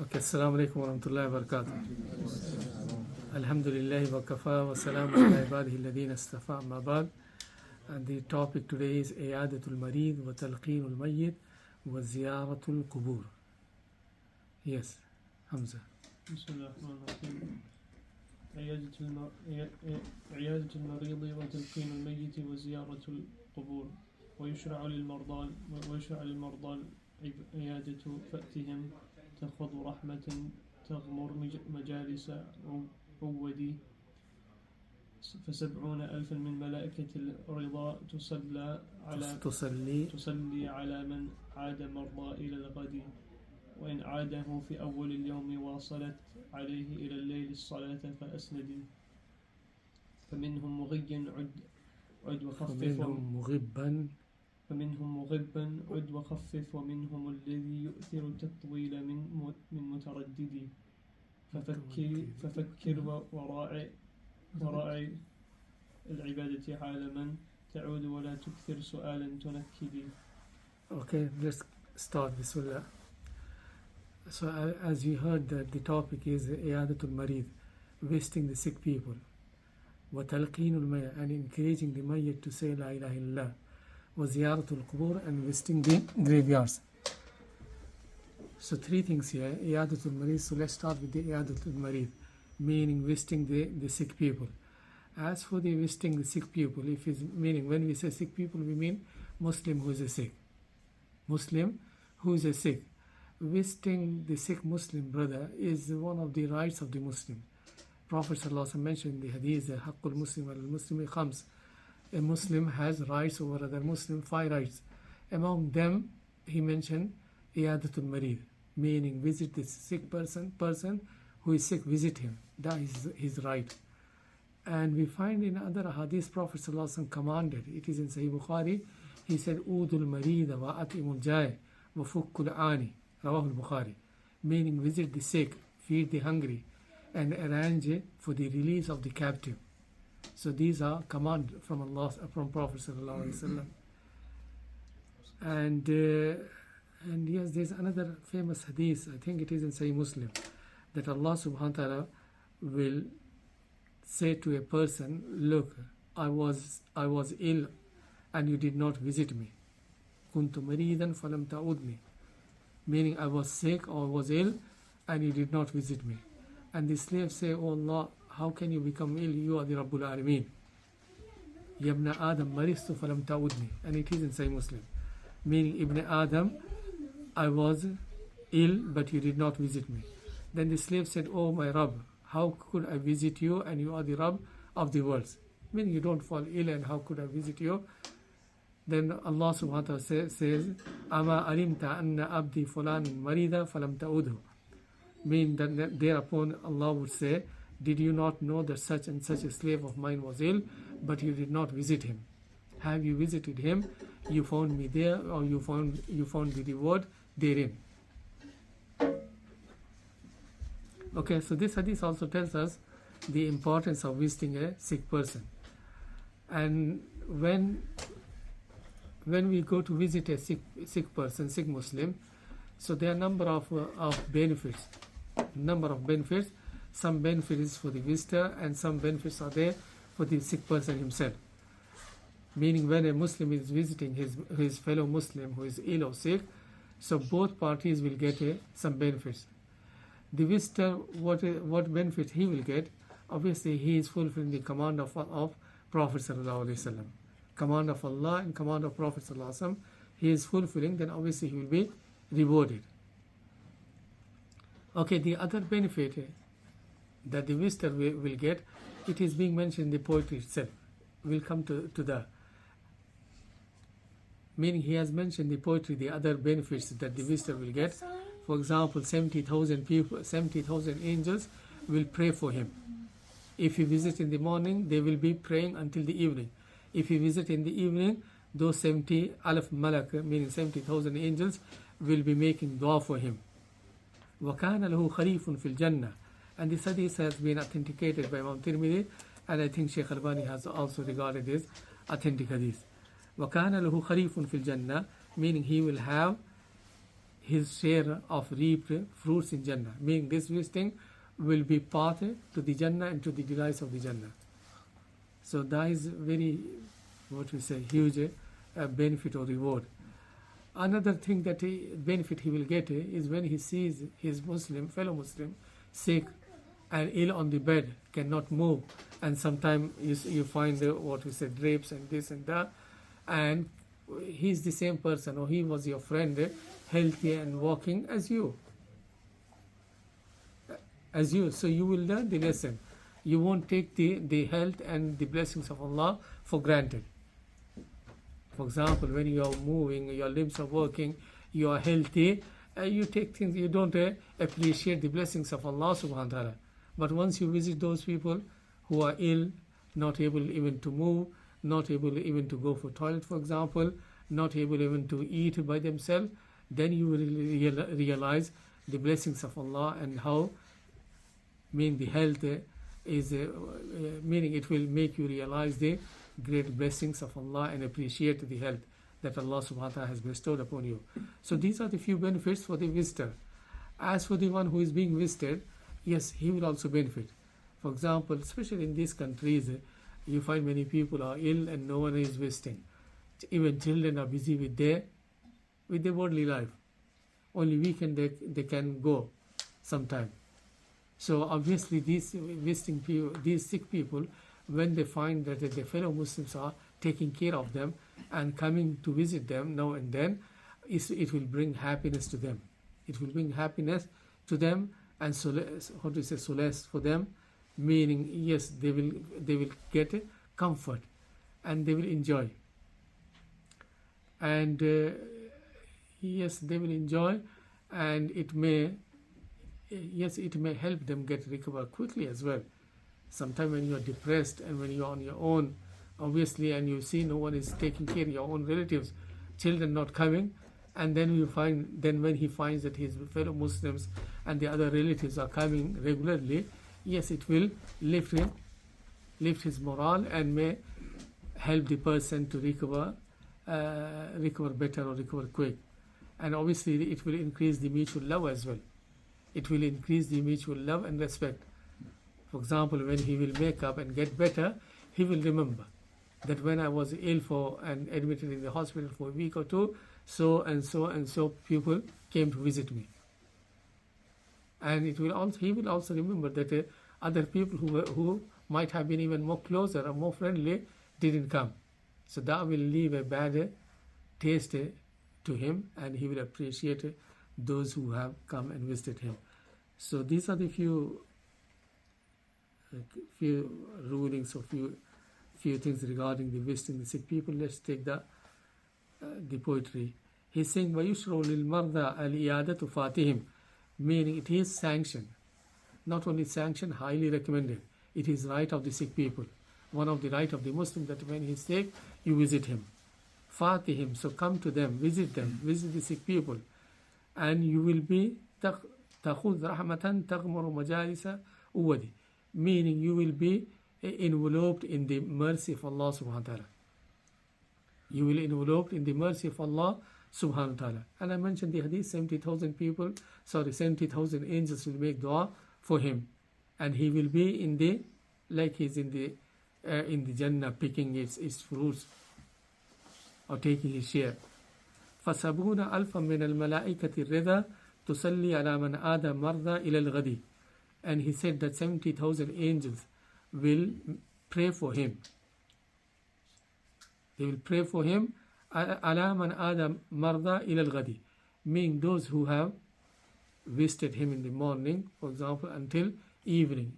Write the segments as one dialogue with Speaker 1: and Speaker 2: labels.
Speaker 1: Okay, Assalamu alaikum wa rahmatullahi wa barakatuh. Alhamdulillahi wa kafa wa salamu ala ibadihi alladhina istafa amma ba'd. And the topic today is Iyadatul Marid wa Talqeenul Mayyit wa Ziyaratul Qubur. Yes, Hamza.
Speaker 2: بسم الله الرحمن الرحيم. عيادة المريض وتلقين الميت وزيارة القبور. ويشرع للمرضى عيادة فأتهم تخفض رحمة تغمر مجالس عودي. ف70,000 من ملائكة الرضا تصلي على من عاد مرضى إلى الغد. وإن عاده في أول اليوم واصلت عليه إلى الليل الصلاة فأسند. فمنهم عد وخفف ومنهم الذي يؤثر التطويل من متردد. ففكر وراعي العبادة حال من تعود ولا تكثر سؤالا تنكدي.
Speaker 1: Okay, let's start. Bismillah. So as you heard, that the topic is Iyadatul Marid, visiting the sick people, wa Talqeenul Mayyit, and encouraging the Mayyit to say La ilaha illallah, wa Ziyaratul Qubur, and visiting the graveyards. So three things here, Iyadatul Marid. So let's start with the Iyadatul Marid, meaning visiting the sick people. As for the visiting the sick people, if it's meaning, when we say sick people, we mean Muslim who is a sick. Muslim who is a sick. Visiting the sick Muslim brother is one of the rights of the Muslim. Prophet ﷺ mentioned in the hadith, Haqqul Muslim al-Muslimi khams. A Muslim has rights over other Muslim, 5 rights. Among them, he mentioned Iyadatul Marid, meaning visit the sick person who is sick, visit him. That is his right. And we find in other hadith, Prophet ﷺ commanded, it is in Sahih Bukhari, he said, Udul Marida wa atimul jai wa fukkul ani. Rawahul Bukhari, meaning visit the sick, feed the hungry, and arrange for the release of the captive. So these are command from Allah, from Prophet sallallahu alaihi wasallam. And yes, there's another famous hadith, I think it is in Sahih Muslim, that Allah subhanahu wa ta'ala will say to a person, look, I was ill and you did not visit me. Kuntu maridan falam ta'udni. Meaning I was sick or was ill and you did not visit me. And the slaves say, oh Allah, how can you become ill? You are the Rabbul Alameen. Yabna Adam maristu falam ta'udni. And it is in Sahih Muslim. Meaning, Ibn Adam, I was ill but you did not visit me. Then the slave said, oh my Rabb, how could I visit you and you are the Rabb of the worlds? Meaning you don't fall ill and how could I visit you? Then Allah subhanahu wa ta'ala says, Ama alimta anna abdi fulanin marida falam ta'udhu. Meaning that thereupon Allah would say, did you not know that such and such a slave of mine was ill, but you did not visit him? Have you visited him? You found me there, or you found the reward therein. Okay, so this hadith also tells us the importance of visiting a sick person. And when we go to visit a sick person, sick Muslim, so there are a number of benefits. Some benefits for the visitor and some benefits are there for the sick person himself. Meaning when a Muslim is visiting his fellow Muslim who is ill or sick, so both parties will get some benefits. The visitor, what benefit he will get? Obviously he is fulfilling the command of Prophet sallallahu alaihi wasallam. Command of Allah and command of Prophet sallallahu alaihi wasallam, he is fulfilling, then obviously he will be rewarded. Okay, the other benefit that the visitor will get, it is being mentioned in the poetry itself. We'll come to that. Meaning he has mentioned in the poetry the other benefits that the visitor will get. For example, 70,000 people, 70,000 angels will pray for him. If he visits in the morning, they will be praying until the evening. If you visit in the evening, those 70,000 malak, meaning 70,000 angels, will be making dua for him. وَكَانَ لَهُ خَرِيفٌ فِي الْجَنَّةِ. And this hadith has been authenticated by Imam Tirmidhi, and I think Shaykh Albani has also regarded this authentic hadith. وَكَانَ لَهُ خَرِيفٌ فِي الْجَنَّةِ, meaning he will have his share of reaped fruits in Jannah. Meaning this visiting will be path to the Jannah and to the delights of the Jannah. So that is very, what we say, huge benefit or reward. Another thing that benefit he will get is when he sees his fellow Muslim, sick and ill on the bed, cannot move, and sometimes you find what we say, drapes and this and that, and he's the same person, or he was your friend, healthy and walking as you. So you will learn the lesson. You won't take the health and the blessings of Allah for granted. For example, when you are moving, your limbs are working, you are healthy, you take things, you don't appreciate the blessings of Allah subhanahu wa ta'ala. But once you visit those people who are ill, not able even to move, not able even to go for toilet, for example, not able even to eat by themselves, then you will realize the blessings of Allah and how, the health is, meaning it will make you realize the great blessings of Allah and appreciate the health that Allah subhanahu wa ta'ala has bestowed upon you. So these are the few benefits for the visitor. As for the one who is being visited, yes, he will also benefit. For example, especially in these countries, you find many people are ill and no one is visiting. Even children are busy with their worldly life. Only weekend they can go sometime. So obviously these visiting people, these sick people, when they find that their fellow Muslims are taking care of them and coming to visit them now and then, it will bring happiness to them. It will bring happiness to them and solace for them, meaning yes, they will get comfort and they will enjoy. And yes, they will enjoy, and it may help them recover quickly as well. Sometimes when you are depressed and when you are on your own, obviously, and you see no one is taking care of your own relatives, children not coming, and then when he finds that his fellow Muslims and the other relatives are coming regularly, yes, it will lift his morale and may help the person to recover better or recover quick. And obviously it will increase the mutual love as well. It will increase the mutual love and respect. For example, when he will make up and get better, he will remember that when I was ill and admitted in the hospital for a week or two, so and so and so people came to visit me. And he will also remember that other people who might have been even more closer or more friendly didn't come. So that will leave a bad taste to him, and he will appreciate those who have come and visited him. So these are the few rulings or few things regarding the visiting the sick people. Let's take the poetry. He's saying وَيُشْرَوْ لِلْمَرْضَى الْإِيَادَةُ فَاتِهِمْ, meaning it is sanctioned. Not only sanctioned, highly recommended. It is right of the sick people. One of the right of the Muslim that when he's sick, you visit him. Fatihim, so come to them, visit the sick people. And you will be تَخُذْ رَحْمَةً تَغْمُرُ مَجَالِسَ أُوَدِ, meaning you will be enveloped in the mercy of Allah subhanahu wa ta'ala. You will enveloped in the mercy of Allah subhanahu wa ta'ala. And I mentioned the hadith, 70,000 angels will make dua for him. And he will be he's in the Jannah picking its fruits or taking his share. فَسَبُونَ أَلْفًا مِنَ الْمَلَائِكَةِ الرِّضَى تُصَلِّي عَلَى مَنْ آدَ مَرْضَى إِلَى الْغَدِ. And he said that 70,000 angels will pray for him. They will pray for him عَلَى مَنْ آدَ مَرْضَى إِلَى الْغَدِ, meaning those who have visited him in the morning, for example, until evening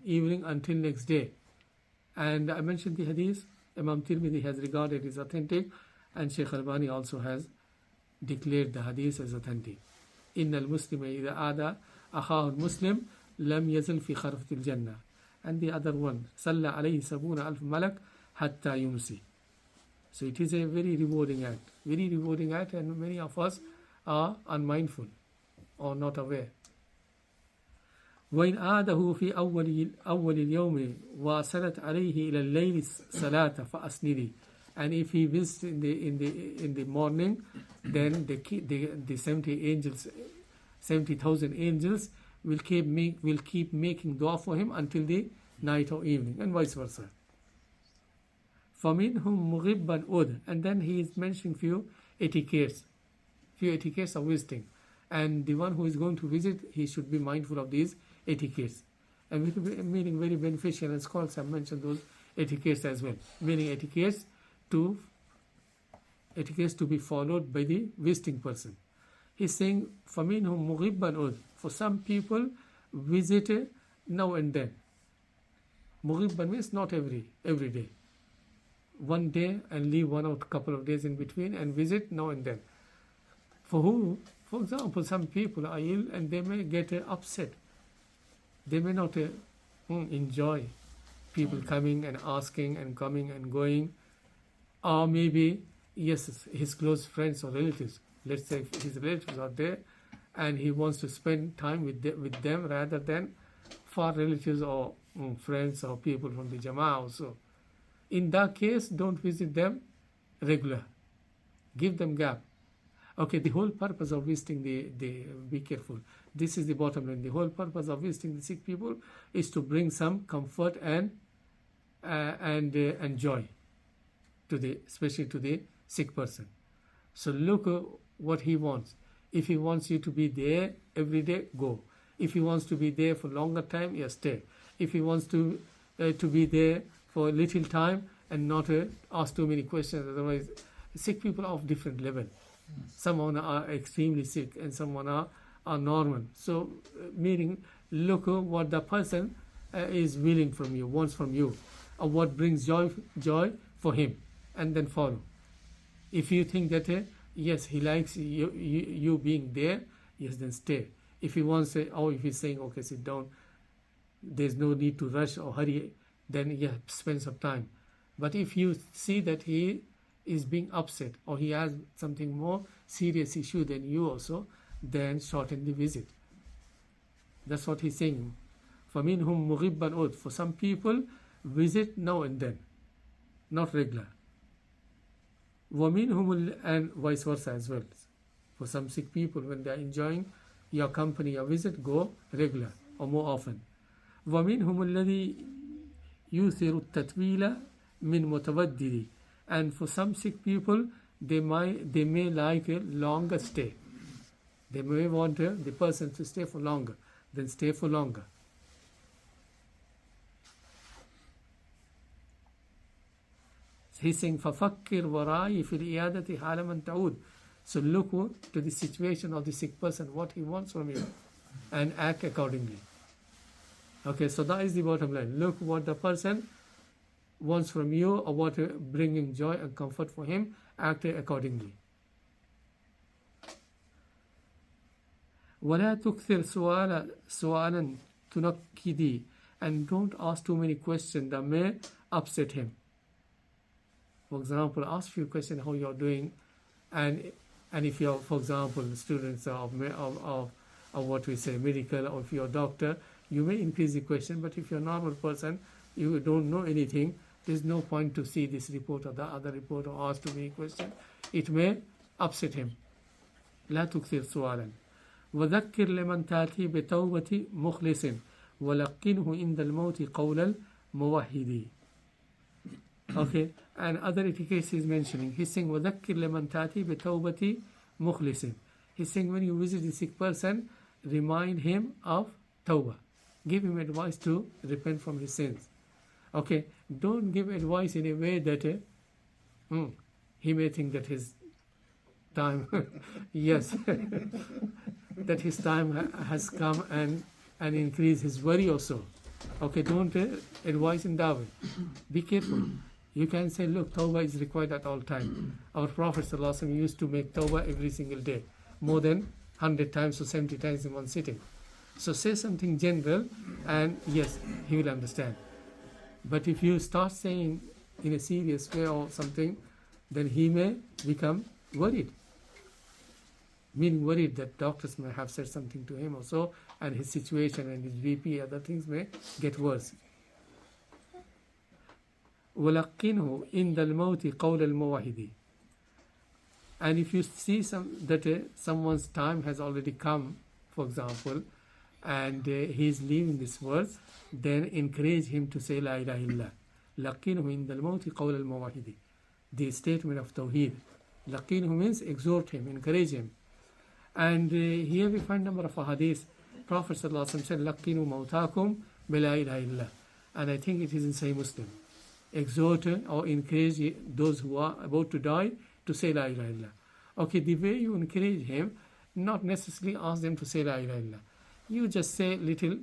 Speaker 1: until next day. And I mentioned the hadith, Imam Tirmidhi has regarded it as authentic, and Shaykh Albani also has declared the hadith as authentic. إِنَّ الْمُسْلِمَ إِذَا آدَى أَخَاهُ الْمُسْلِمِ لَمْ يَزَلْ فِي خَرْفَةِ الْجَنَّةِ. And the other one, صَلَّى عَلَيْهِ سَبُونَ أَلْفَ مَلَكٍ حَتَّى يُمْسِي. So it is a very rewarding act, and many of us are unmindful or not aware. وَإِنْ آدَهُ فِي أَوَّلِ الْيَوْمِ وَصَلَتْ عَلَيْهِ إِلَى اللَّيْلِ الصَّلَاةَ فَأَسْنِدِي. And if he visits in the morning, then the 70 angels 70,000 angels will keep making dua for him until the night or evening, and vice versa. فَمِنْهُمْ مُغِبًّا أُدْ. And then he is mentioning few etiquettes of visiting. And the one who is going to visit, he should be mindful of these etiquettes. And meaning very beneficial, and scholars have mentioned those etiquettes as well. Meaning etiquettes to be followed by the visiting person. He's saying, فَمِنْهُمْ مُغِبًّا أُدْ. For some people, visit now and then. Mughibban means not every day. One day and leave one or couple of days in between and visit now and then. For who? For example, some people are ill and they may get upset. They may not enjoy people coming and asking and coming and going. Or maybe, yes, his close friends or relatives. Let's say his relatives are there and he wants to spend time with them rather than far relatives or friends or people from the Jama'ah also. In that case, don't visit them regular. Give them gap. Okay, the whole purpose of visiting be careful. This is the bottom line. The whole purpose of visiting the sick people is to bring some comfort and joy especially to the sick person. So look what he wants. If he wants you to be there every day, go. If he wants to be there for longer time, yes, stay. If he wants to be there for a little time and not ask too many questions, otherwise sick people are of different level. Someone are extremely sick and someone are normal. So meaning look what the person is willing from you, wants from you, or what brings joy for him, and then follow. If you think that yes, he likes you being there, yes, then stay. If he wants if he's saying okay, sit down, there's no need to rush or hurry, then yeah, spend some time. But if you see that he is being upset or he has something more serious issue than you also, then shorten the visit. That's what he's saying. فَمِنْهُمْ مُغِبًّا أُدْ. For some people, visit now and then, not regular. وَمِنْهُمُ and vice versa as well. For some sick people, when they are enjoying your company, your visit, go regular or more often. وَمِنْهُمُ الَّذِي يُثِرُ التَّتْوِيلَ مِنْ مُتَوَدِّدِ. And for some sick people, they may like a longer stay. They may want the person to stay for longer, then stay for longer. He's saying, فَفَكِّرْ وَرَائِ فِي الْإِيَادَةِ حَالَ مَنْ تَعُودُ. So look to the situation of the sick person, what he wants from you, and act accordingly. Okay, so that is the bottom line. Look what the person wants from you or what bringing joy and comfort for him, act accordingly. وَلَا تُكْثِرْ سُؤَالًا تُنَكِّدِي. And don't ask too many questions that may upset him. For example, ask few questions how you're doing, and if you're, for example, students of what we say medical, or if you're a doctor, you may increase the question. But if you're a normal person, you don't know anything, there's no point to see this report or the other report or ask too many questions. It may upset him. لا تكثر سؤالا وذكر لمن تأتي بتوبة مخلص ولقنه عند الموت قول الموحد. Okay, and other etiquette is mentioning. He's saying وذكر لمن تأتي بتوبة مخلص. He's saying when you visit the sick person, remind him of tawbah. Give him advice to repent from his sins. Okay, don't give advice in a way that he may think that his time, yes, that his time has come and increase his worry also. Okay, don't advise in that way. Be careful. You can say, look, tawbah is required at all time. Our Prophet ﷺ used to make tawbah every single day, more than 100 times or 70 times in one sitting. So say something general, and yes, he will understand. But if you start saying in a serious way or something, then he may become worried. Meaning worried that doctors may have said something to him or so, and his situation and his BP, other things may get worse. وَلَقِّنْهُ إِنْدَ الْمَوْتِ قَوْلَ الْمُوَحِدِ. And if you see that someone's time has already come for example, and he's leaving this world, then encourage him to say La ilaha illallah. لَقِّنْهُ عِنْدَ الْمَوْتِ قَوْلَ الْمُوَحِّدِ. The statement of Tawheed. لَقِّنْهُ means exhort him, encourage him. And here we find number of hadiths. Prophet ﷺ said, لَقِّنُوا مَوْتَاكُمْ بِلَا إِلَهَ إِلَّا. And I think it is in Sahih Muslim. Exhort or encourage those who are about to die to say La ilaha illallah. Okay, the way you encourage him, not necessarily ask them to say La ilaha illallah. You just say little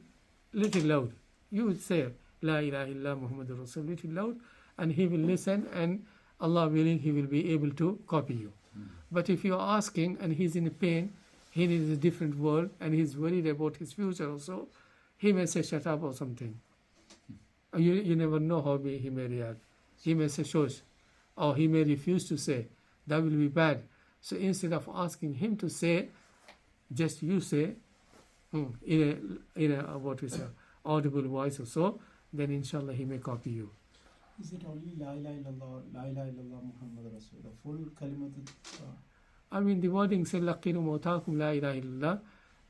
Speaker 1: loud. You would say La ilaha illallah Muhammadur Rasul little loud, and he will listen, and Allah willing, he will be able to copy you. But if you are asking and he's in pain, he is in a different world, and he's worried about his future also, he may say shut up or something. You never know how he may react. He may say shush, or he may refuse to say. That will be bad. So instead of asking him to say, just you say in a what we say, audible voice or so, then inshallah he may copy you.
Speaker 3: Is it only La ilaha illallah, La ilaha illallah Muhammad Rasul, the full kalimat?
Speaker 1: I mean, the wording says laqinu mawtakum la ilaha illallah,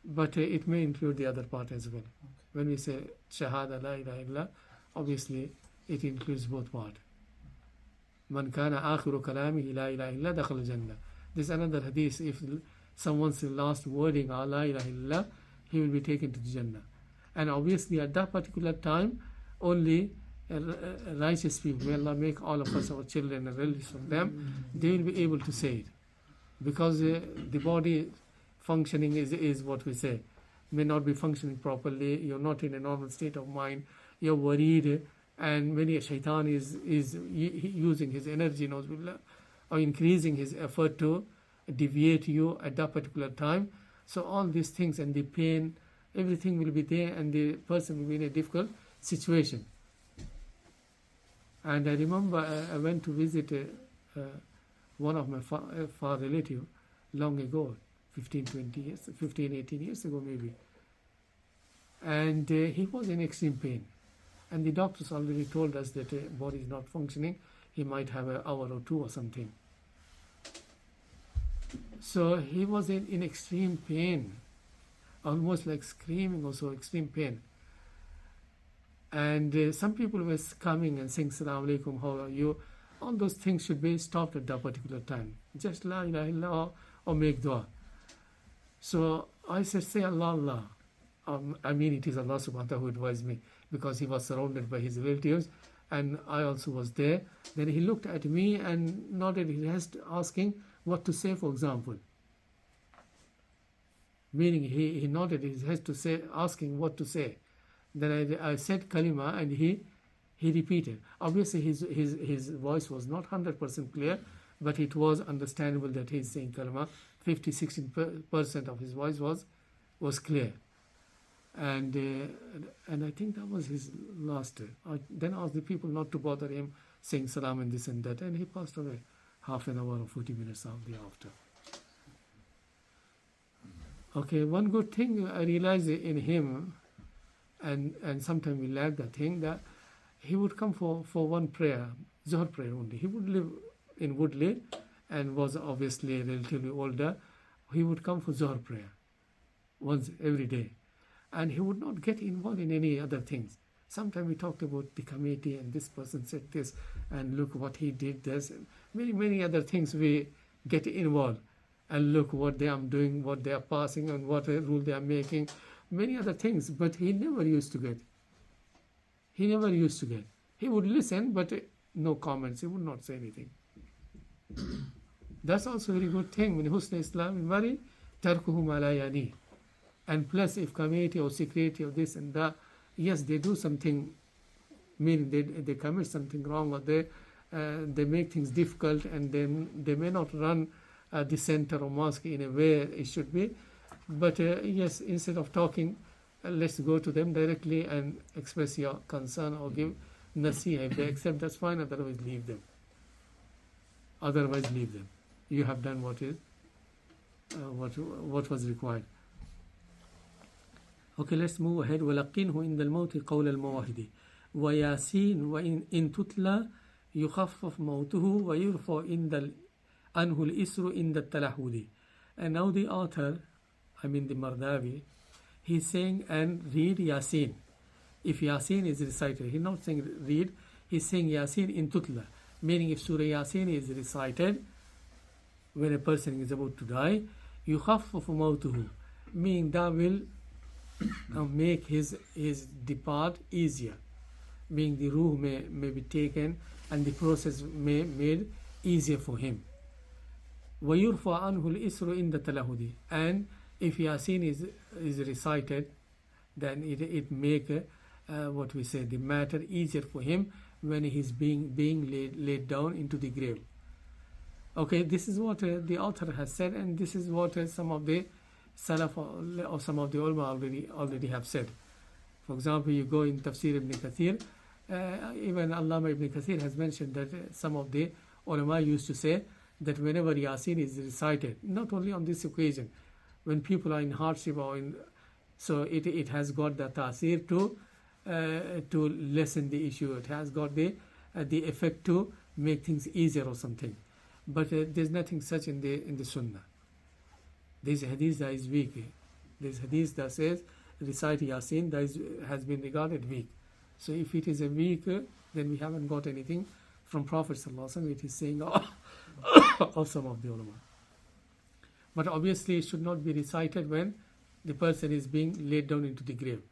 Speaker 1: but it may include the other part as well.
Speaker 3: Okay.
Speaker 1: When we say shahada la ilaha illallah, obviously it includes both parts. Man kana akhiru kalamihi la ilaha illallah dakhala jannah. This is another hadith. If someone's last wording la ilaha illallah, he will be taken to the Jannah. And obviously at that particular time, only righteous people, may Allah make all of us our children and relatives from them, they will be able to say it. Because the body functioning is what we say, may not be functioning properly, you're not in a normal state of mind, you're worried, and many a shaitan is using his energy, or increasing his effort to deviate you at that particular time. So all these things and the pain, everything will be there, and the person will be in a difficult situation. And I remember I went to visit one of my far relative long ago, 15, 18 years ago maybe. And he was in extreme pain. And the doctors already told us that the body is not functioning. He might have an hour or two or something. So he was in extreme pain, almost like screaming, also extreme pain. And some people were coming and saying, Salaam alaikum, how are you? All those things should be stopped at that particular time. Just La ilaha illallah or make dua. So I said, say Allah, Allah. I mean, it is Allah subhanahu wa ta'ala who advised me, because he was surrounded by his relatives and I also was there. Then he looked at me and nodded his head, asking what to say, for example. Meaning he nodded his head to say, asking what to say. Then I said kalima, and he repeated. Obviously his voice was not 100% clear, but it was understandable that he is saying kalima. 50-60% of his voice was clear. And I think that was his last. I then asked the people not to bother him, saying salam and this and that, and he passed away half an hour or 40 minutes after. Okay, one good thing I realized in him, and sometimes we lack that thing, that he would come for one prayer, Zuhr prayer only. He would live in Woodley and was obviously relatively older. He would come for Zuhr prayer once every day. And he would not get involved in any other things. Sometimes we talked about the committee and this person said this and look what he did this. And many other things we get involved. And look what they are doing, what they are passing, and what rule they are making. Many other things. But he never used to get. He would listen, but no comments. He would not say anything. That's also a very good thing. When Husn Islam marry, tarkuhu ma la yani. And plus, if committee or security or this and that, yes, they do something, meaning they commit something wrong, or they make things difficult, and then they may not run the center or mosque in a way it should be. But yes, instead of talking, let's go to them directly and express your concern or give nasiha. If they accept, that's fine. Otherwise, leave them. You have done what was required. Okay, let's move ahead. وَلَقِّنْهُ إِنْدَ الْمَوْتِ قَوْلَ الْمَوَاهِدِ وَيَاسِينَ وَإِنْ تُتْلَى يُخَفَّفْ مَوْتُهُ وَيُرْفَعُ عَنْهُ الْإِسْرُ إِنْدَ التَّلَحُّدِ. And now the author, I mean the Mardawi, he's saying and read Yasin. If Yasin is recited, he's not saying read, he's saying Yasin in tutla, meaning if Surah Yasin is recited when a person is about to die, yukhaffafu mautuhu, meaning that will make his depart easier, meaning the ruh may be taken and the process may made easier for him. وَيُرْفَى عَنْهُ الْإِسْرُ إِنْدَ تَلَهُدِ, and if Yasin is recited, then it make what we say, the matter easier for him when he's being laid down into the grave. Okay, this is what the author has said, and this is what some of the Salaf or some of the ulama already have said. For example, you go in Tafsir Ibn Kathir, even Allama Ibn Kathir has mentioned that some of the ulama used to say that whenever Yasin is recited, not only on this occasion, when people are in hardship or in, so it has got the ta'asir to lessen the issue. It has got the effect to make things easier or something. But there's nothing such in the Sunnah. This hadith that is weak. This hadith that says recite Yasin, that has been regarded weak. So if it is a weak, then we haven't got anything from Prophet sallallahu alaihi wasallam. It is saying of some of the ulama. But obviously it should not be recited when the person is being laid down into the grave.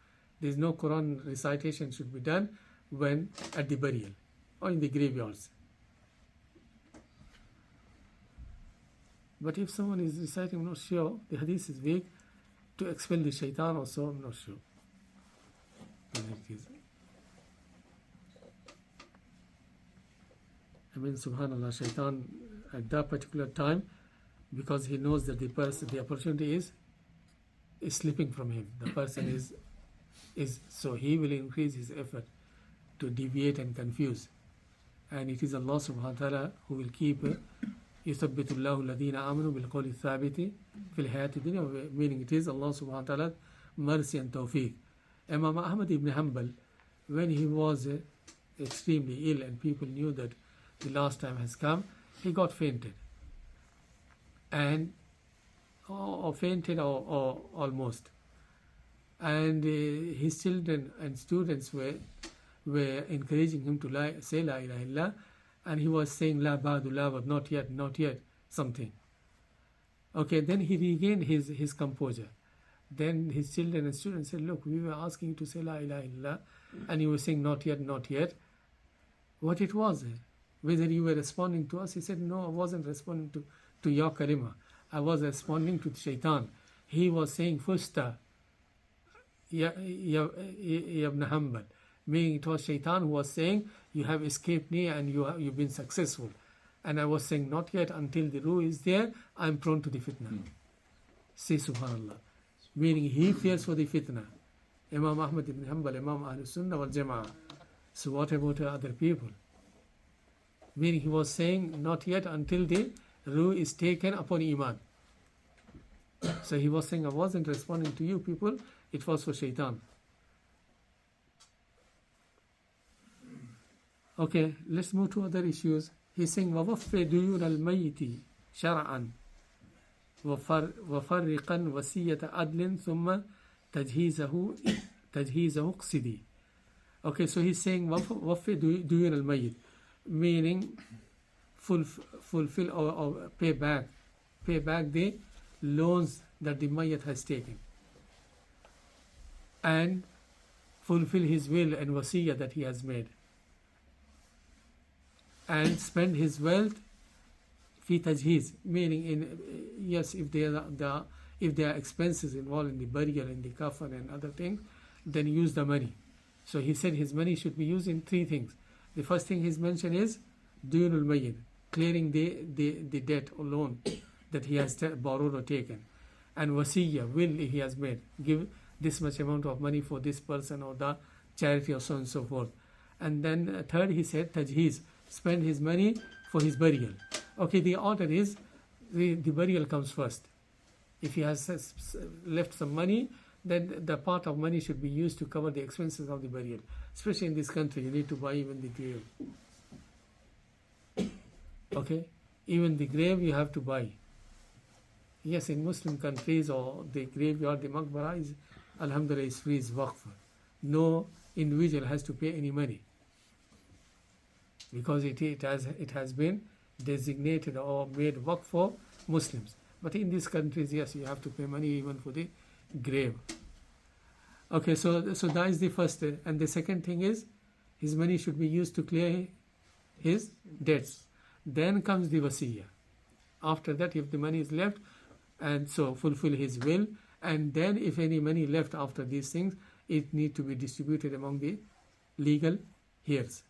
Speaker 1: There is no Quran recitation should be done when at the burial or in the graveyards. But if someone is reciting, I'm not sure, the hadith is weak, to expel the shaitan also, I'm not sure. I mean, subhanallah, shaitan at that particular time, because he knows that the opportunity is slipping from him. The person is so he will increase his effort to deviate and confuse. And it is Allah subhanahu wa ta'ala who will keep يثبت الله الذين آمنوا بالقول الثابت في الحياة الدنيا, meaning it is Allah subhanahu wa ta'ala mercy and tawfiq. Imam Ahmad ibn Hanbal, when he was extremely ill and people knew that the last time has come, he got fainted. And or almost. And his children and students were encouraging him to say La ilaha illallah, and he was saying La ba'du la, but not yet, something. Okay, then he regained his composure. Then his children and students said, look, we were asking you to say La ilaha illallah, and you were saying not yet. What it was? Whether you were responding to us? He said, no, I wasn't responding to your kalima. I was responding to shaitan. He was saying Fusta Ya ibn Hanbal, meaning it was shaitan who was saying, you have escaped me and you've been successful. And I was saying, not yet, until the ruh is there, I'm prone to the fitna. Say subhanallah. Meaning he fears for the fitna. Imam Ahmad ibn Hanbal, Imam Ahlul Sunnah wal Jama'ah. So what about other people? Meaning he was saying, not yet, until the ruh is taken upon iman. So he was saying, I wasn't responding to you people, it was for shaitan. Okay, let's move to other issues. He's saying, وَوَفِّ دُيُونَ الْمَيِّتِ شَرْعًا وَفَرِّقًا وَسِيَّةَ عَدْلٍ ثُمَّ تَجْهِيزَهُ قْصِدِي. Okay, so he's saying, وَفِّ دُيُونَ الْمَيِّتِ, meaning fulfill or pay back the loans that the mayyat has taken, and fulfill his will and wasiyah that he has made, and spend his wealth fi tajheez, meaning if there are expenses involved in the burial, in the kafan and other things, then use the money. So he said his money should be used in three things. The first thing he's mentioned is duyunul mayyit, clearing the debt or loan that he has borrowed or taken, and wasiyah, will he has made, give this much amount of money for this person or the charity or so on and so forth. And then third, he said tajheez, spend his money for his burial. Okay, the order is the burial comes first. If he has left some money, then the part of money should be used to cover the expenses of the burial. Especially in this country, you need to buy even the grave. Okay, even the grave you have to buy. Yes, in Muslim countries or the graveyard, the maqbara is, alhamdulillah, is free, is waqf. No individual has to pay any money because it has been designated or made waqf for Muslims. But in these countries, yes, you have to pay money even for the grave. Okay, so that is the first. And the second thing is, his money should be used to clear his debts. Then comes the wasiyah. After that, if the money is left, and so fulfill his will, and then if any money left after these things, it need to be distributed among the legal heirs.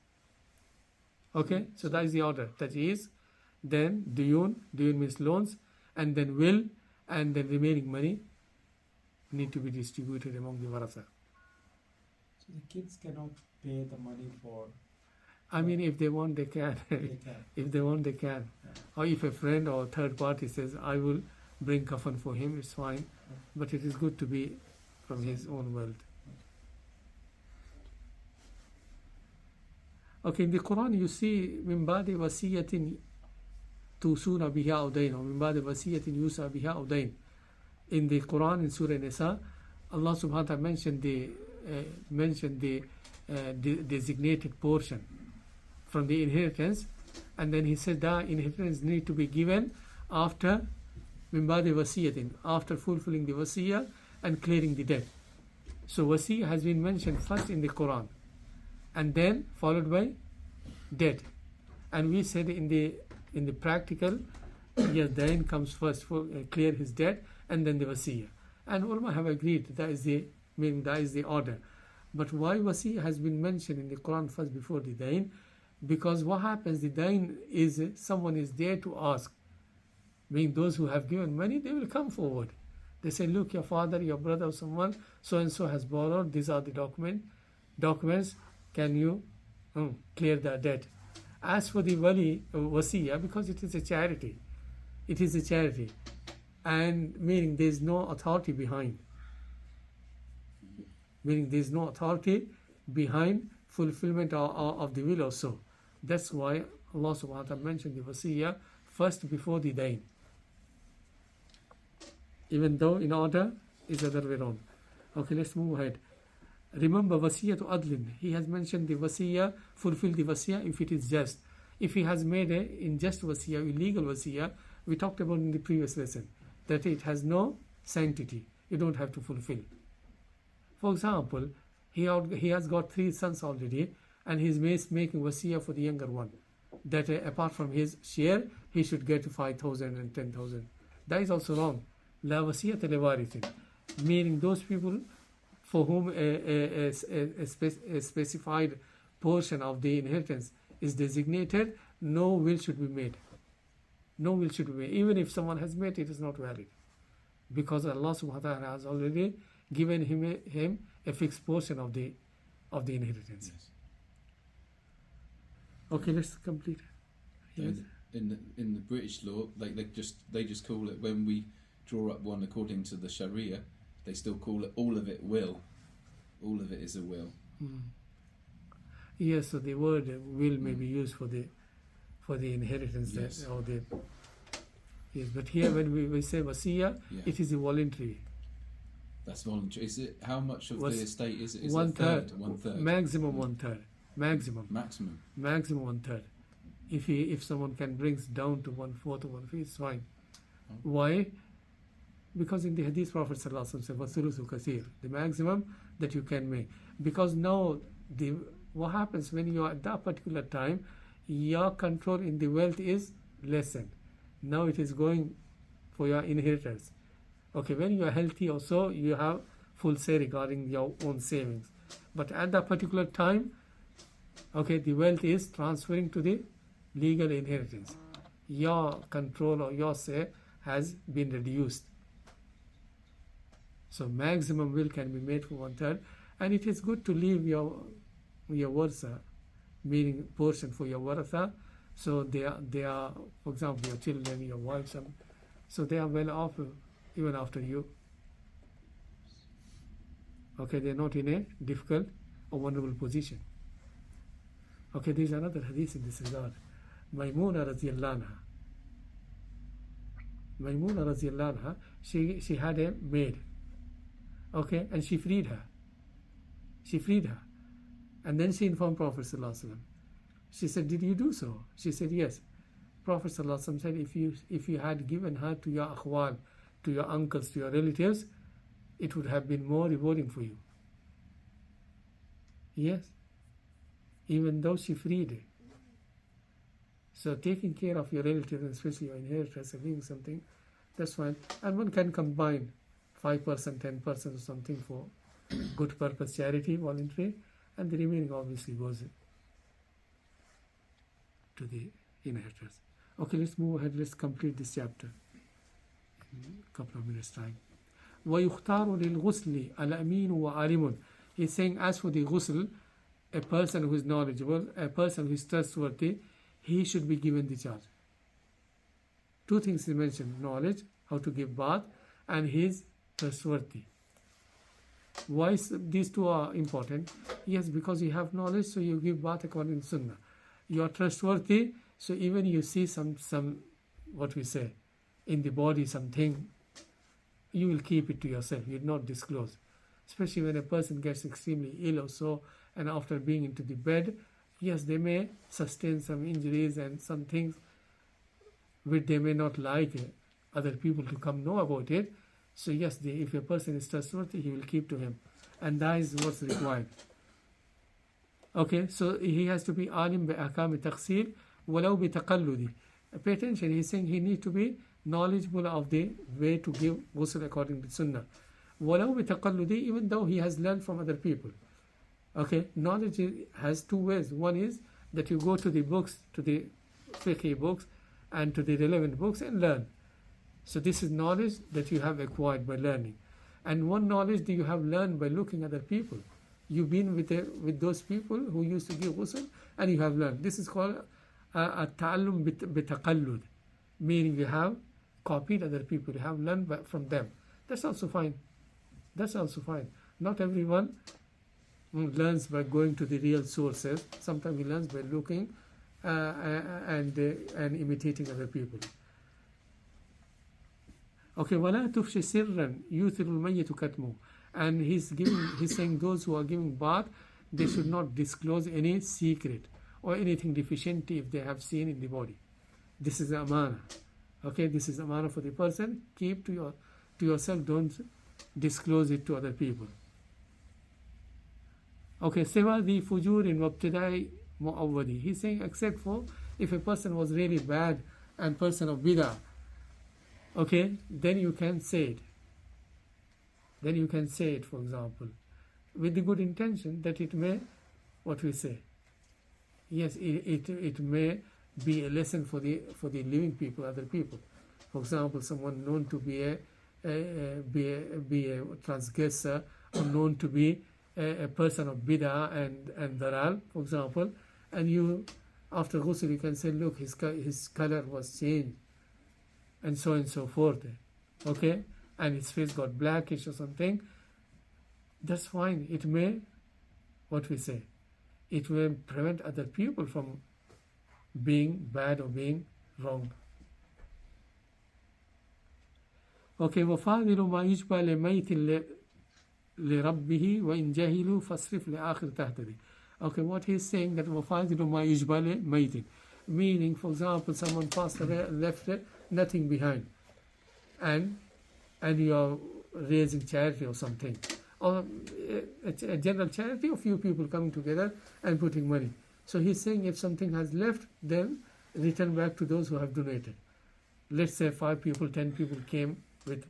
Speaker 1: Okay, so that is the order. That is, then duyun means loans, and then will, and then remaining money need to be distributed among the waratha.
Speaker 3: So the kids cannot pay the money for.
Speaker 1: I mean, if they want, they can.
Speaker 3: They can.
Speaker 1: If they want, they can.
Speaker 3: Yeah.
Speaker 1: Or if a friend or third party says, I will bring kafan for him, it's fine. But it is good to be from his own wealth. Okay, in the Quran you see min ba'di wasiyatin tusuna biha aw dayn, or min ba'di wasiyatin yusa biha aw dayn. In the Quran, in Surah Nisa, Allah subhanahu wa ta'ala mentioned the designated portion from the inheritance, and then he said that inheritance need to be given after min ba'di wasiyatin, after fulfilling the wasiyah and clearing the debt. So wasiyah has been mentioned first in the Quran, and then followed by debt. And we said in the practical, yes, dayn comes first for clear his debt, and then the wasiyah. And ulama have agreed that is the order. But why wasiyah has been mentioned in the Quran first before the dayn? Because what happens, the dayn is someone is there to ask. Meaning those who have given money, they will come forward. They say, look, your father, your brother, or someone, so and so has borrowed. These are the documents. Can you clear the debt? As for the wasiyah, because it is a charity, and meaning there is no authority behind. Meaning there is no authority behind fulfillment of the will or so. That's why Allah subhanahu wa ta'ala mentioned the wasiyah first before the dayn. Even though in order is other way around. Okay, let's move ahead. Remember wasiyah to adlin. He has mentioned the wasiyah, fulfill the wasiyah if it is just. If he has made an unjust wasiyah, illegal wasiyah, we talked about in the previous lesson, that it has no sanctity. You don't have to fulfill. For example, he has got 3 sons already, and he is making wasiyah for the younger one, that apart from his share, he should get 5,000 and 10,000. That is also wrong. La wasiyata li warithin, meaning those people for whom a specified portion of the inheritance is designated, no will should be made. No will should be made. Even if someone has made it, is not valid. Because Allah subhanahu wa ta'ala has already given him a fixed portion of the inheritance.
Speaker 4: Yes.
Speaker 1: Okay, let's complete. Yes.
Speaker 4: In the British law, like they just call it, when we draw up one according to the Sharia, they still call it all of it will. All of it is a will.
Speaker 1: Yes, so the word will may be used for the inheritance.
Speaker 4: Yes.
Speaker 1: Yes, but here when we say wasiyah,
Speaker 4: Yeah.
Speaker 1: it is a voluntary.
Speaker 4: That's voluntary. Is it, how much of the estate is it? Is
Speaker 1: One
Speaker 4: it a third?
Speaker 1: third.
Speaker 4: 1/3.
Speaker 1: Maximum 1/3. Maximum.
Speaker 4: Maximum.
Speaker 1: 1/3. If someone can bring down to 1/4 or 1/5, it's fine.
Speaker 4: Oh.
Speaker 1: Why? Because in the Hadith, Prophet ﷺ said, "Wathuluthu kathir," the maximum that you can make. Because now what happens when you are at that particular time, your control in the wealth is lessened. Now it is going for your inheritors. Okay, when you are healthy also, you have full say regarding your own savings. But at that particular time, okay, the wealth is transferring to the legal inheritance. Your control or your say has been reduced. So maximum will can be made for 1/3, and it is good to leave your warasa, meaning portion for your waratha. So they are, for example, your children, your wives, so they are well off even after you. Okay, they are not in a difficult or vulnerable position. Okay, there is another hadith in this regard. Maimuna radhiyallahu anha. Maymuna radiallahu anha, she had a maid, okay, and she freed her. And then she informed Prophet sallallahu alaihi wasallam. She said, did you do so? She said, yes. Prophet sallallahu alaihi wasallam said, if you had given her to your akhwal, to your uncles, to your relatives, it would have been more rewarding for you. Yes, even though she freed it. So taking care of your relatives, especially your inheritors and leaving something, that's fine. And one can combine 5%, 10% or something for good purpose, charity, voluntary, and the remaining obviously goes to the inheritors. Okay, let's move ahead. Let's complete this chapter in a couple of minutes' time. وَيُخْتَارُ لِلْغُسْلِ الْأَمِينُ وَعَالِمٌ. He's saying, as for the ghusl, a person who is knowledgeable, a person who is trustworthy, he should be given the charge. Two things he mentioned: knowledge, how to give bath, and he is trustworthy. Why these two are important? Yes, because you have knowledge, so you give bath according to Sunnah. You are trustworthy, so even you see some what we say in the body, something, you will keep it to yourself. You will not disclose. Especially when a person gets extremely ill or so, and after being into the bed, yes, they may sustain some injuries and some things which they may not like other people to come know about it. So yes, if a person is trustworthy, he will keep to him, and that is what's required. Okay, so he has to be alim bi ahkam taghsil walau bi taqalludi. Pay attention, he's saying he needs to be knowledgeable of the way to give ghusl according to Sunnah. Walau bi taqalludi, even though he has learned from other people. Okay, knowledge has two ways. One is that you go to the books, to the fiqh books, and to the relevant books and learn. So this is knowledge that you have acquired by learning. And one knowledge that you have learned by looking at other people. You've been with those people who used to give ghusl, and you have learned. This is called a ta'allum bitaqallud, meaning you have copied other people, you have learned from them. That's also fine. Not everyone learns by going to the real sources. Sometimes he learns by looking and imitating other people. Okay, وَلَا تُفْشِ سِرًّا يُثِرُ الْمَيِّتُ كَتْمُهُ. And he's saying those who are giving bath, they should not disclose any secret or anything deficient if they have seen in the body. This is amana. Okay, this is amana for the person. Keep to yourself. Don't disclose it to other people. Okay, seva the fujurin wabtidai mu'awwadi. He's saying except for if a person was really bad and person of bid'ah, okay, then you can say it. For example, with the good intention that it may, what we say, yes, it may be a lesson for the living people, other people. For example, someone known to be a transgressor, or known to be a person of bid'ah and dalal, for example, and you after ghusl you can say, look, his color was changed, and so forth. Okay, and his face got blackish or something. That's fine. It may, what we say, it will prevent other people from being bad or being wrong. Okay, وَفَاضِلُ مَا يُجْبَى لِمَيْتٍ لِرَبِّهِ وَإِنْ جَهِلُوا فَاصْرِفْ لِآخِرِ تَهْتَدِي. Okay, what he's saying that وَفَاضِلُ مَا يُجْبَى لِمَيْتٍ, meaning, for example, someone passed away and left nothing behind, and you are raising charity or something, or a general charity, a few people coming together and putting money. So he's saying if something has left, then return back to those who have donated. Let's say 5 people, 10 people came with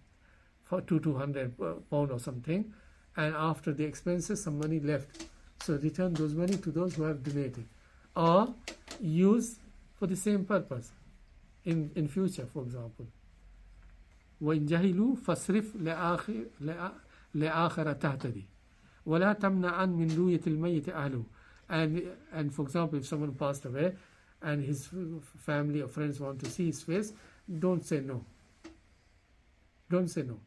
Speaker 1: for 200 pound or something, and after the expenses some money left. So return those money to those who have donated, or use for the same purpose in future, for example. وَإِنْ جَهِلُوا فَاصْرِفْ لِآخَرَ تَهْتَدِي وَلَا تَمْنَعًا مِنْ رُؤْيَةِ الْمَيِّتِ أَهْلُهُ. And for example, if someone passed away and his family or friends want to see his face, don't say no. Don't say no.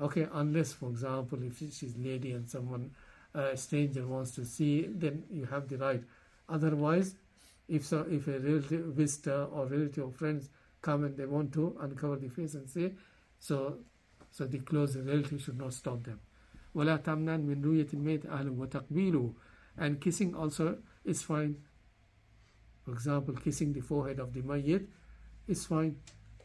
Speaker 1: Okay, unless, for example, if she's lady and someone, a stranger wants to see, then you have the right. Otherwise, if a relative, visitor or relative or friends come and they want to uncover the face and say, so the close relative should not stop them. وَلَا تَمْنَنْ مِنْ رُؤْيَةِ الْمَيْتِ أَهْلًا وَتَقْبِيلُهُ. And kissing also is fine. For example, kissing the forehead of the mayyit is fine.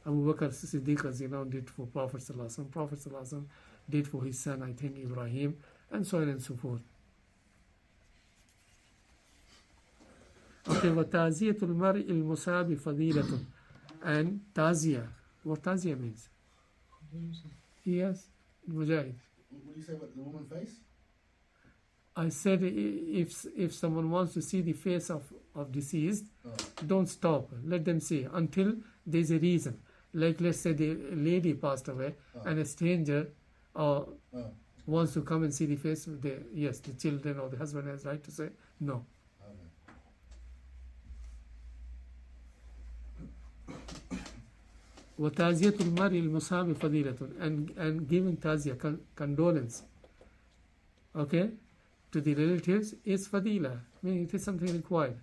Speaker 1: Abu Bakr Siddiq did for Prophet Sallallahu Alaihi Wasallam. Prophet Sallallahu Alaihi Wasallam did for his son, I think, Ibrahim, and so on and so forth. Okay, وَتَعْزِيَةُ الْمَرْءِ الْمُصَابِ فَضِيلَةٌ. And ta'ziyah. What ta'ziyah means? Yes, Mujahid.
Speaker 5: What do you say about the woman's face?
Speaker 1: I said if someone wants to see the face of deceased, don't stop. Let them see until there's a reason. Like let's say the lady passed away and a stranger wants to come and see the face. Yes, the children or the husband has right to say no. وَتَعْزِيَةُ الْمَرْءِ الْمُصَابِ فَضِيلَةٌ. And giving ta'ziyah, condolence, okay, to the relatives is fadila, meaning it is something required.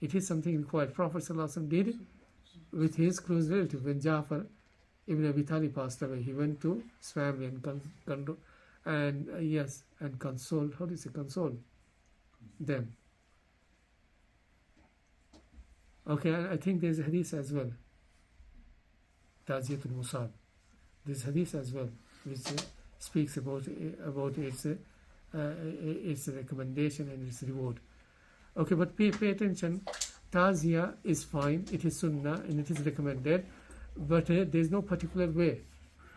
Speaker 1: It is something required. Prophet ﷺ did it with his close relative. When Ja'far ibn Abi Talib passed away, he went to his family and consoled. How do you say console them? Okay, I think there's a hadith as well. Ta'ziyatul Musab. This hadith as well, which speaks about its recommendation and its reward. Okay, but pay attention. Ta'ziyah is fine. It is sunnah and it is recommended, but there is no particular way.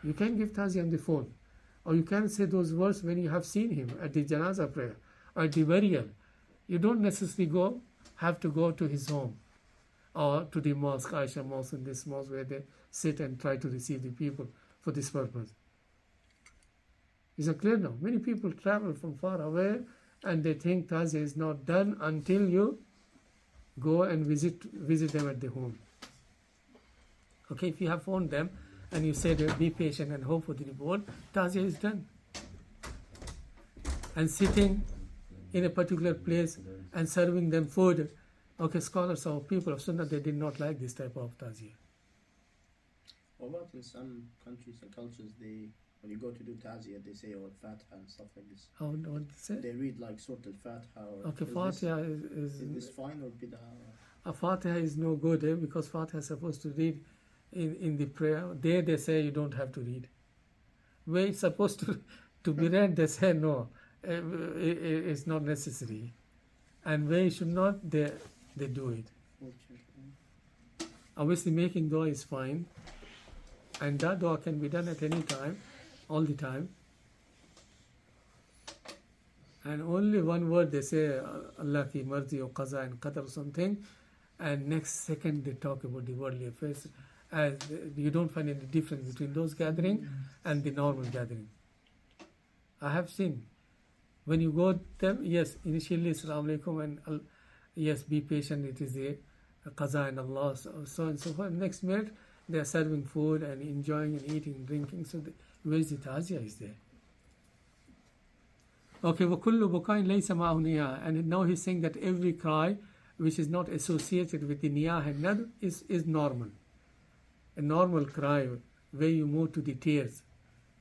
Speaker 1: You can give ta'ziyah on the phone, or you can say those words when you have seen him at the janazah prayer or at the burial. You don't necessarily have to go to his home or to the mosque, Aisha mosque, and this mosque where they sit and try to receive the people for this purpose. Is it clear now? Many people travel from far away and they think ta'ziyah is not done until you go and visit them at the home. Okay, if you have phoned them and you said be patient and hope for the reward, ta'ziyah is done. And sitting in a particular place and serving them food. Okay, scholars or people of Sunnah, they did not like this type of ta'ziyah.
Speaker 3: What about in some countries and cultures, when you go to do ta'ziyah, they say al-Fatiha and stuff like this?
Speaker 1: How what did they say?
Speaker 3: They read like Surah al-Fatiha.
Speaker 1: Okay, Fatiha is
Speaker 3: this fine or bid'ah?
Speaker 1: A Fatiha is no good because Fatiha is supposed to read in the prayer. There they say you don't have to read. Where it's supposed to be read, they say no, it's not necessary. And where you should not, they do it. Obviously making dua is fine, and that dua can be done at any time, all the time. And only one word they say, Allah ki marzi or qaza and qadar or something, and next second they talk about the worldly affairs. As you don't find any difference between those gathering and the normal gathering. I have seen when you go to them, yes, initially Assalamu alaikum and yes, be patient, it is a qaza and Allah, so and so forth. Next minute they are serving food and enjoying and eating and drinking. So where is the ta'ziyah is there? Okay, وَكُلُّ بُكَاءٍ لَيْسَ مَعَهُ نِيَاهٌ. And now he's saying that every cry which is not associated with the niyah and nadr is normal. A normal cry where you move to the tears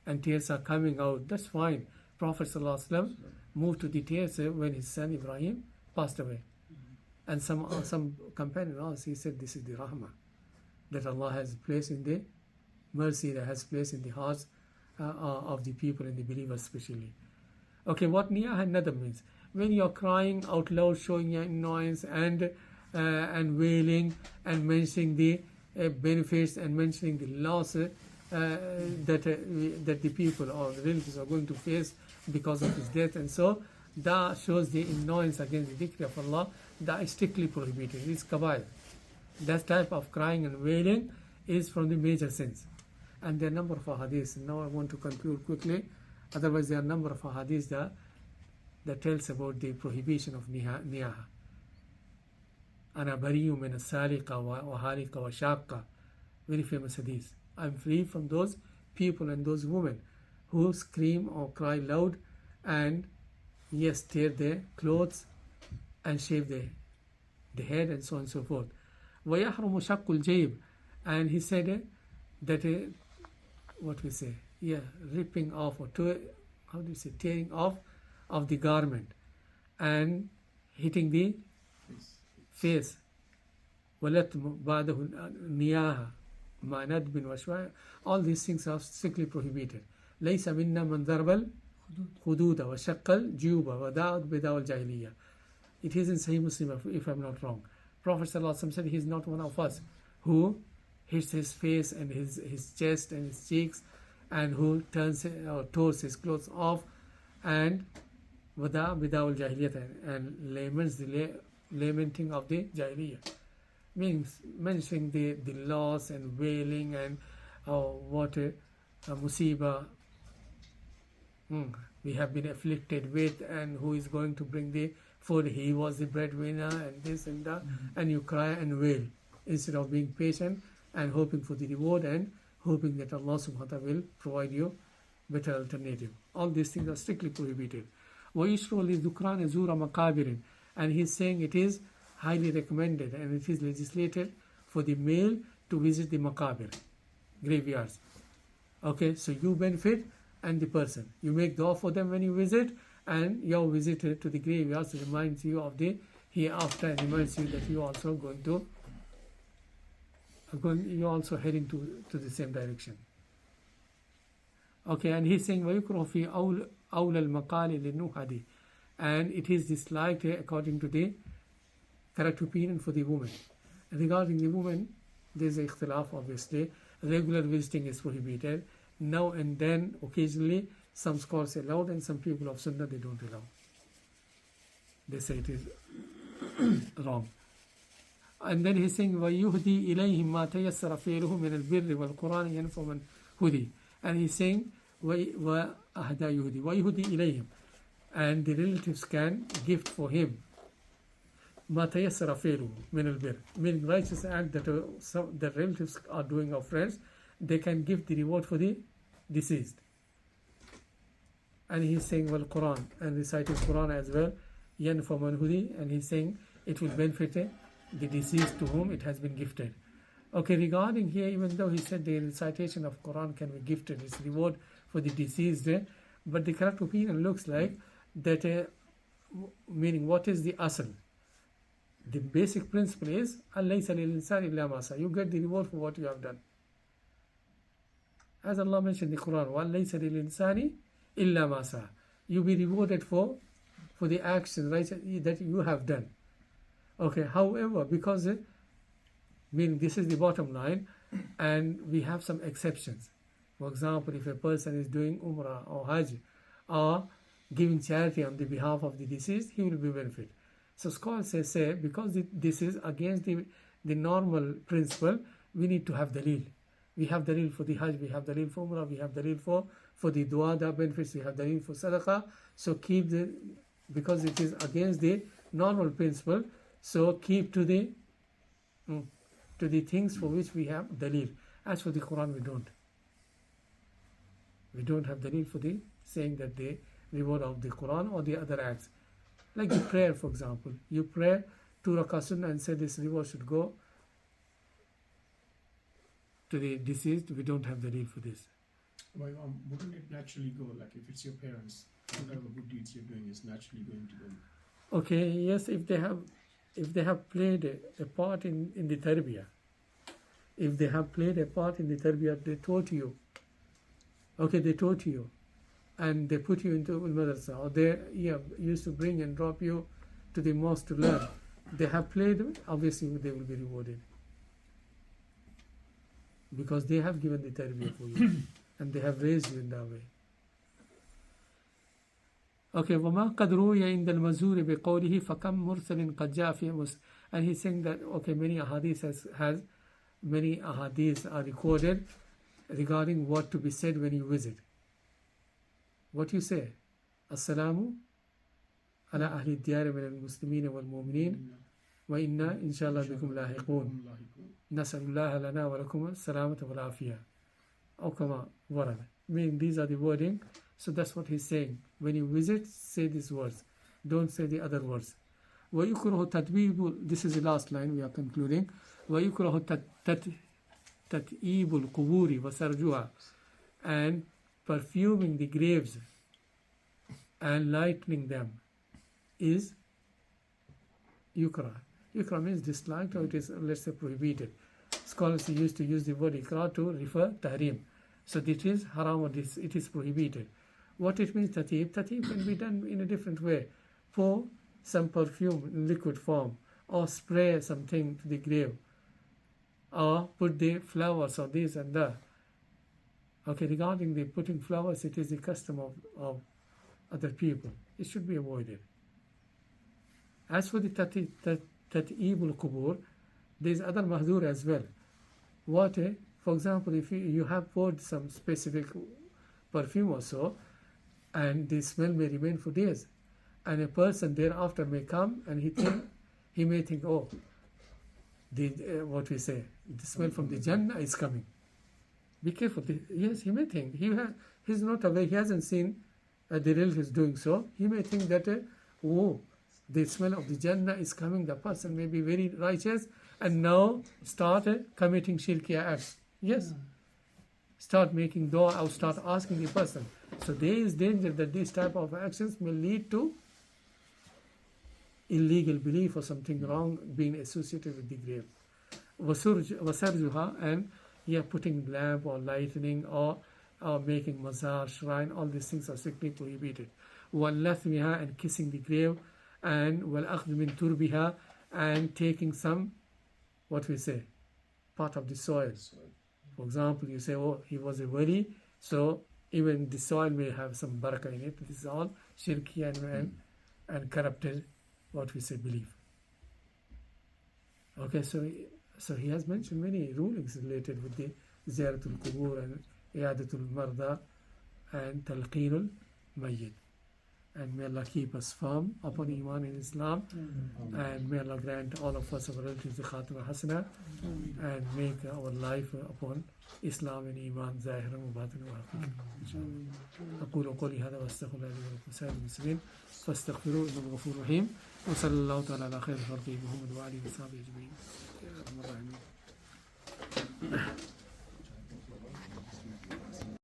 Speaker 1: and tears are coming out, that's fine. Prophet ﷺ moved to the tears when his son Ibrahim passed away. And some companion asked, he said, this is the rahmah that Allah has placed in the mercy that has placed in the hearts of the people and the believers especially. Okay, what niyah and nadr means? When you are crying out loud, showing your annoyance and wailing and mentioning the benefits and mentioning the loss that the people or the relatives are going to face because of his death, and so that shows the annoyance against the dhikr of Allah. That is strictly prohibited. It's kabair. That type of crying and wailing is from the major sins. And there are a number of hadiths. Now I want to conclude quickly. Otherwise there are a number of hadiths that tells about the prohibition of niyaha. Ana bari'u min as-sariqa wa hariqa wa shaqqa. Very famous hadith. I'm free from those people and those women who scream or cry loud and yes, tear their clothes and shave the head and so on and so forth. وَيَحْرُمُ شَقُّ الْجَيْبِ. And he said that what we say, ripping off or tearing off of the garment and hitting the face. وَلَتْمُ بَعْدَهُ نِيَاهَ مَا نَدْبٍ وَشْوَاءٍ. All these things are strictly prohibited. لَيْسَ مِنَّا مَنْ ضَرَبَ الْخُدُودَ وَشَقَّ الْجُيُوبَ وَدَاعَ بِدَاعِ الْجَاهِلِيَّةِ. It is in Sahih Muslim, if I'm not wrong. Prophet ﷺ said he is not one of us who hits his face and his chest and his cheeks, and who turns or tears his clothes off, and wada bidawul jahiliyat, and laments the lamenting of the jahiliyah, means mentioning the loss and wailing and what a musibah we have been afflicted with, and who is going to bring the food. He was the breadwinner, and this and that, and you cry and wail instead of being patient and hoping for the reward and hoping that Allah subhanahu wa ta'ala will provide you better alternative. All these things are strictly prohibited. وَيُشْرُوا لِذُكْرَانِ زُورَ مَقَابِرٍ. And he's saying it is highly recommended and it is legislated for the male to visit the maqabir, graveyards. Okay, so you benefit and the person. You make dua for them when you visit, and your visit to the graveyards reminds you of the hereafter and reminds you that you are also you're also heading to the same direction. Okay, and he's saying وَيُكْرَهُ فِي أَوْلَ الْمَقَالِ لِلنُّهَدِ. And it is disliked according to the correct opinion for the woman. Regarding the woman, there is a ikhtilaf, obviously. Regular visiting is prohibited. Now and then, occasionally, some scholars allowed, and some people of Sunnah, they don't allow. They say it is wrong. And then he's saying وَيُهْدِي إِلَيْهِمْ مَا تَيَسَّرَ فِعْلُهُ مِنَ الْبِرِّ وَالْقُرْآنِ يَنْفُ مَنْ هُدِي. And he's saying وَأَهْدَى يُهْدِي وَيُهْدِي إِلَيْهِمْ. And the relatives can gift for him مَا تَيَسَّرَ فِعْلُهُ مِنَ الْبِرِّ, meaning righteous act that the relatives are doing of friends, they can give the reward for the deceased. And he's saying Quran, and reciting Quran as well, يَنْفَ مَنْ هُدِي. And he's saying it will benefit the deceased to whom it has been gifted. Okay, regarding here, even though he said the recitation of Quran can be gifted, it's reward for the deceased, but the correct opinion looks like that, meaning what is the asl? The basic principle is أَلَّيْسَ لِلْإِنسَانِ إِلَّا مَا سَعَى. You get the reward for what you have done. As Allah mentioned in the Quran, وَلَّيْسَ لِلْإِنسَانِ إِلَّا مَا سَعَى. You be rewarded for the action, right, that you have done. Okay, however, because meaning this is the bottom line, and we have some exceptions. For example, if a person is doing Umrah or Hajj or giving charity on the behalf of the deceased, he will be benefit. So scholars say because this is against the normal principle, we need to have dalil. We have dalil for the Hajj, we have dalil for Umrah, we have dalil for the dua, the benefits, we have dalil for sadaqah. So because it is against the normal principle, so keep to the things for which we have dalil. As for the Quran, we don't. We don't have dalil for the saying that the reward of the Quran or the other acts. Like the prayer, for example. You pray 2 rakah sunnah and say this reward should go to the deceased. We don't have dalil for this.
Speaker 6: Well, wouldn't it naturally go, like if it's your parents, whatever good deeds you're doing is naturally going to them?
Speaker 1: Okay, yes, if they have played a part in the tarbiyah, if they have played a part in the tarbiyah, they taught you, and they put you into al-madrasa, or they used to bring and drop you to the mosque to learn, they have played, obviously they will be rewarded, because they have given the tarbiyah for you, and they have raised you in that way. Okay, وَمَا قَدْ رُوِيَ عِنْدَ الْمَزُورِ بِقَوْلِهِ فَكَمْ مُرْسَلٍ قَدْ جَاءَ فِي مُسْلِمٍ. And he's saying that, okay, many ahadith are recorded regarding what to be said when you visit. What you say? Assalamu ala ahli diyar min al-muslimin wal-mu'minin wa inna inshallah bikum lahiqun. Nas'alullah lana wa lakum al-salamata wal-afiyah. Aw kama warada. Meaning these are the wording. So that's what he's saying. When you visit, say these words. Don't say the other words. وَيُكْرَهُ تَتْبِيبُ. This is the last line we are concluding. وَيُكْرَهُ تطيب القبور وسرجها, and perfuming the graves and lightening them is yukra. Yukra means disliked, or it is, let's say, prohibited. Scholars used to use the word ikra to refer tahrim. So it is haram, or it is prohibited. What it means, tatib can be done in a different way. Pour some perfume in liquid form, or spray something to the grave, or put the flowers or this and that. Okay, regarding the putting flowers, it is the custom of other people. It should be avoided. As for the tat'ib al-qubur, there is other mahdur as well. What, for example, if you have poured some specific perfume or so, and the smell may remain for days, and a person thereafter may come and he may think, oh, what we say, the smell from the Jannah is coming. Be careful. Yes, he may think. He's not aware. He hasn't seen the relatives doing so. He may think that, oh, the smell of the Jannah is coming. The person may be very righteous and now start committing shirkiya acts. Yes. Start making dua or start asking the person. So there is danger that these type of actions may lead to illegal belief or something wrong being associated with the grave. Wasarjuha, and putting lamp or lightning or making mazar, shrine, all these things are strictly prohibited. Wallathmiha, and kissing the grave, and wal-akhdh min turbiha, and taking some, what we say, part of the soil. For example, you say, oh, he was a wali, so even the soil may have some barakah in it. This is all shirki and corrupted, what we say, belief. Okay, so he has mentioned many rulings related with the ziyaratul qubur and iyadatul marda and talqeenul mayyit. And may Allah keep us firm upon Iman in Islam, and may Allah grant all of us, our relatives, the Khatima Hasana, and make our life upon Islam and Iman ظاهرا وباطنا وحقيقة. أقول قولي هذا وأستغفر الله لي ولكم سائر المسلمين فاستغفروه إنه غفور رحيم وصلى الله تعالى على خير خلقه محمد وآله وصحبه أجمعين. يا رب العالمين.